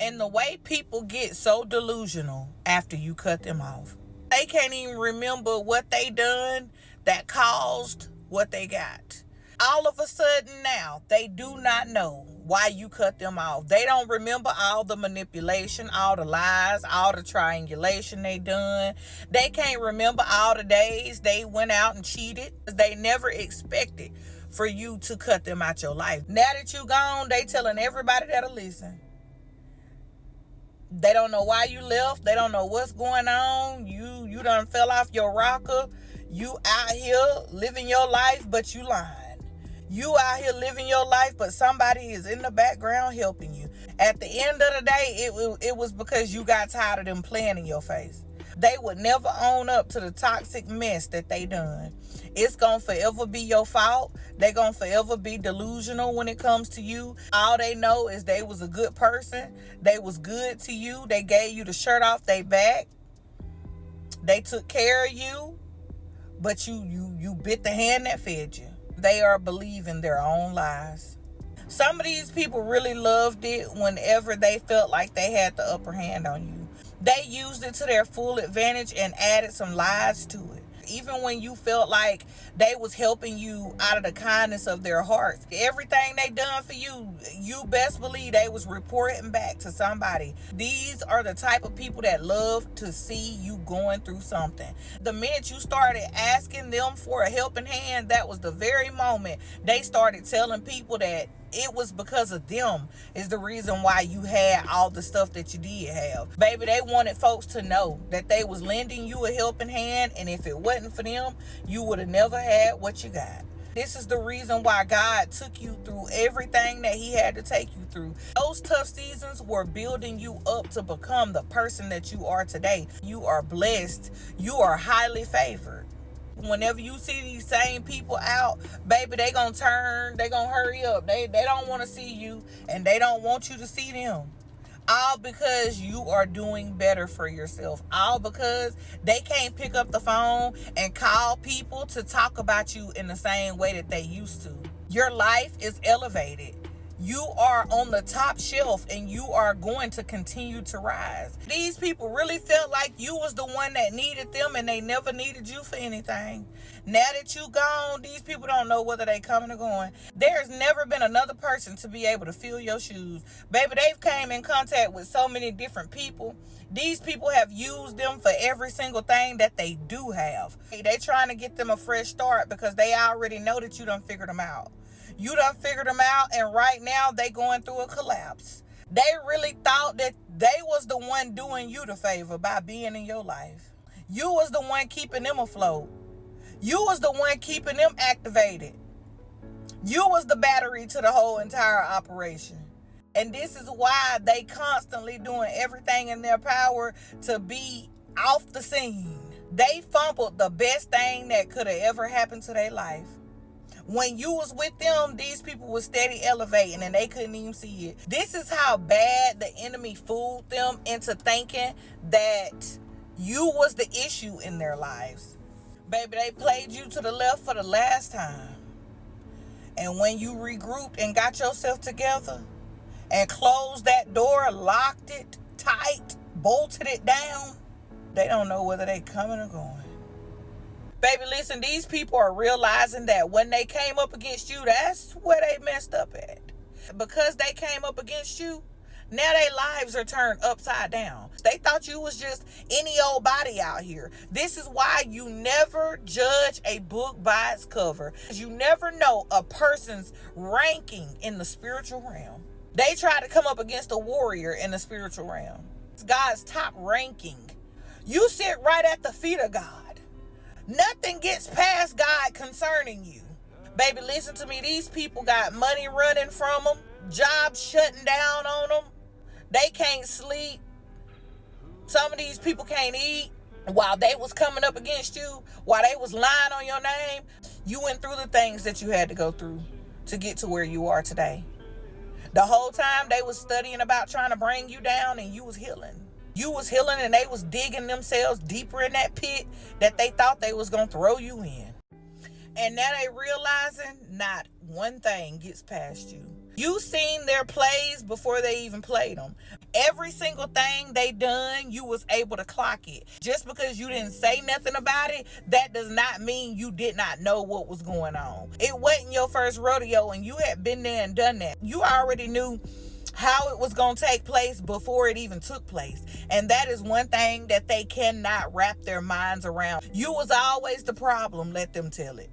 And the way people get so delusional after you cut them off, they can't even remember what they done that caused what they got. All of a sudden now, they do not know why you cut them off. They don't remember all the manipulation, all the lies, all the triangulation they done. They can't remember all the days they went out and cheated. They never expected for you to cut them out your life. Now that you gone, they telling everybody that'll listen. They don't know why you left. They don't know what's going on. You done fell off your rocker. You out here living your life, but you lying. You out here living your life, but somebody is in the background helping you. At the end of the day, it was because you got tired of them playing in your face. They would never own up to the toxic mess that they done. It's gonna forever be your fault. They gonna forever be delusional when it comes to you. All they know is they was a good person. They was good to you. They gave you the shirt off their back. They took care of you, but you bit the hand that fed you. They are believing their own lies. Some of these people really loved it whenever they felt like they had the upper hand on you. They used it to their full advantage and added some lies to it. Even when you felt like they was helping you out of the kindness of their hearts, everything they done for you, you best believe they was reporting back to somebody. These are the type of people that love to see you going through something. The minute you started asking them for a helping hand, that was the very moment they started telling people that it was because of them is the reason why you had all the stuff that you did have. Baby, they wanted folks to know that they was lending you a helping hand, and if it wasn't for them, you would have never had what you got. This is the reason why God took you through everything that he had to take you through. Those tough seasons were building you up to become the person that you are today. You are blessed. You are highly favored. Whenever you see these same people out, baby, they gonna turn, they gonna hurry up. They don't want to see you, and they don't want you to see them. All because you are doing better for yourself. All because they can't pick up the phone and call people to talk about you in the same way that they used to. Your life is elevated. You are on the top shelf, and you are going to continue to rise. These people really felt like you was the one that needed them, and they never needed you for anything. Now that you gone, these people don't know whether they coming or going. There's never been another person to be able to fill your shoes. Baby, they've came in contact with so many different people. These people have used them for every single thing that they do have. They trying to get them a fresh start because they already know that you done figured them out. You done figured them out, and right now they going through a collapse. They really thought that they was the one doing you the favor by being in your life. You was the one keeping them afloat. You was the one keeping them activated. You was the battery to the whole entire operation. And this is why they constantly doing everything in their power to be off the scene. They fumbled the best thing that could have ever happened to their life. When you was with them, these people were steady elevating, and they couldn't even see it. This is how bad the enemy fooled them into thinking that you was the issue in their lives. Baby, they played you to the left for the last time. And when you regrouped and got yourself together and closed that door, locked it tight, bolted it down, they don't know whether they coming or going. Baby, listen, these people are realizing that when they came up against you, that's where they messed up at. Because they came up against you, now their lives are turned upside down. They thought you was just any old body out here. This is why you never judge a book by its cover. You never know a person's ranking in the spiritual realm. They try to come up against a warrior in the spiritual realm. It's God's top ranking. You sit right at the feet of God. Nothing gets past God concerning you. Baby, listen to me. These people got money running from them, jobs shutting down on them. They can't sleep. Some of these people can't eat. While they was coming up against you, while they was lying on your name, you went through the things that you had to go through to get to where you are today. The whole time they was studying about trying to bring you down, and you was healing. You was healing, and they was digging themselves deeper in that pit that they thought they was going to throw you in. And now they realizing not one thing gets past you. You seen their plays before they even played them. Every single thing they done, you was able to clock it. Just because you didn't say nothing about it, that does not mean you did not know what was going on. It wasn't your first rodeo, and you had been there and done that. You already knew how it was going to take place before it even took place. And that is one thing that they cannot wrap their minds around. You was always the problem, let them tell it.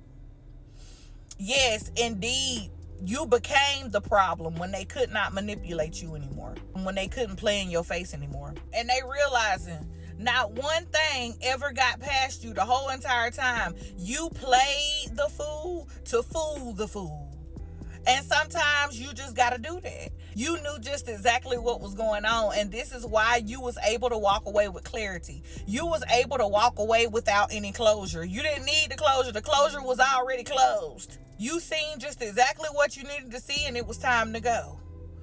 Yes, indeed, you became the problem when they could not manipulate you anymore, when they couldn't play in your face anymore. And they realizing not one thing ever got past you the whole entire time. You played the fool to fool the fool. And sometimes you just got to do that. You knew just exactly what was going on. And this is why you was able to walk away with clarity. You was able to walk away without any closure. You didn't need the closure. The closure was already closed. You seen just exactly what you needed to see, and it was time to go.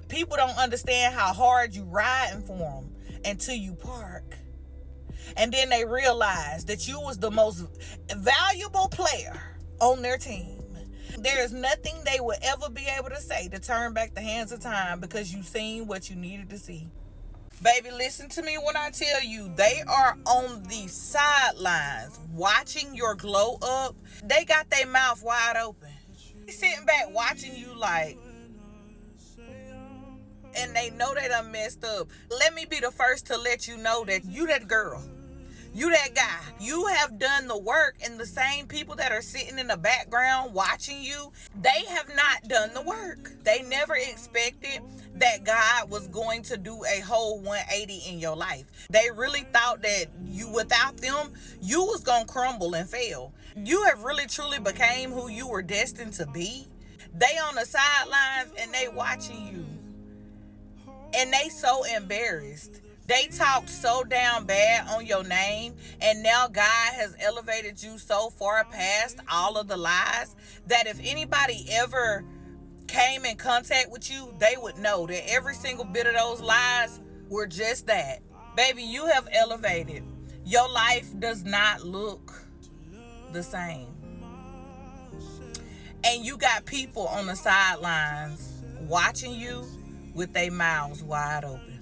People don't understand how hard you riding for them until you park. And then they realize that you was the most valuable player on their team. There is nothing they will ever be able to say to turn back the hands of time, because you seen what you needed to see. Baby, listen to me when I tell you, they are on the sidelines watching your glow up. They got their mouth wide open. They sitting back watching you like, and they know they done messed up. Let me be the first to let you know that you that girl. You that guy. You have done the work, and the same people that are sitting in the background watching you, they have not done the work. They never expected that God was going to do a whole 180 in your life. They really thought that you, without them, you was going to crumble and fail. You have really truly became who you were destined to be. They on the sidelines and they watching you. And they so embarrassed. They talked so down bad on your name, and now God has elevated you so far past all of the lies that if anybody ever came in contact with you, they would know that every single bit of those lies were just that. Baby, you have elevated. Your life does not look the same. And you got people on the sidelines watching you with their mouths wide open.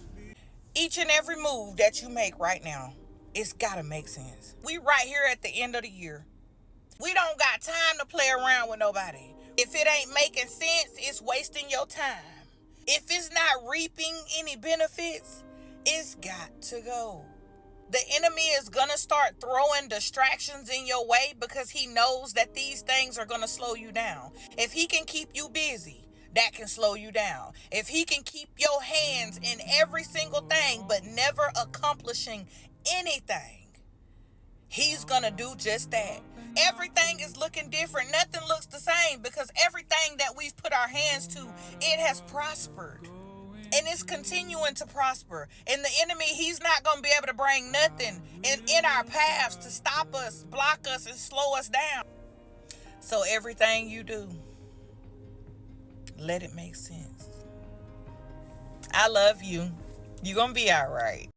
Each and every move that you make right now, it's gotta make sense. We right here at the end of the year. We don't got time to play around with nobody. If it ain't making sense, it's wasting your time. If it's not reaping any benefits, it's got to go. The enemy is gonna start throwing distractions in your way because he knows that these things are gonna slow you down. If he can keep you busy, that can slow you down. If he can keep your hands in every single thing but never accomplishing anything, he's gonna do just that. Everything is looking different. Nothing looks the same because everything that we've put our hands to, it has prospered. And it's continuing to prosper. And the enemy, he's not going to be able to bring nothing in our paths to stop us, block us, and slow us down. So everything you do, let it make sense. I love you. You're going to be all right.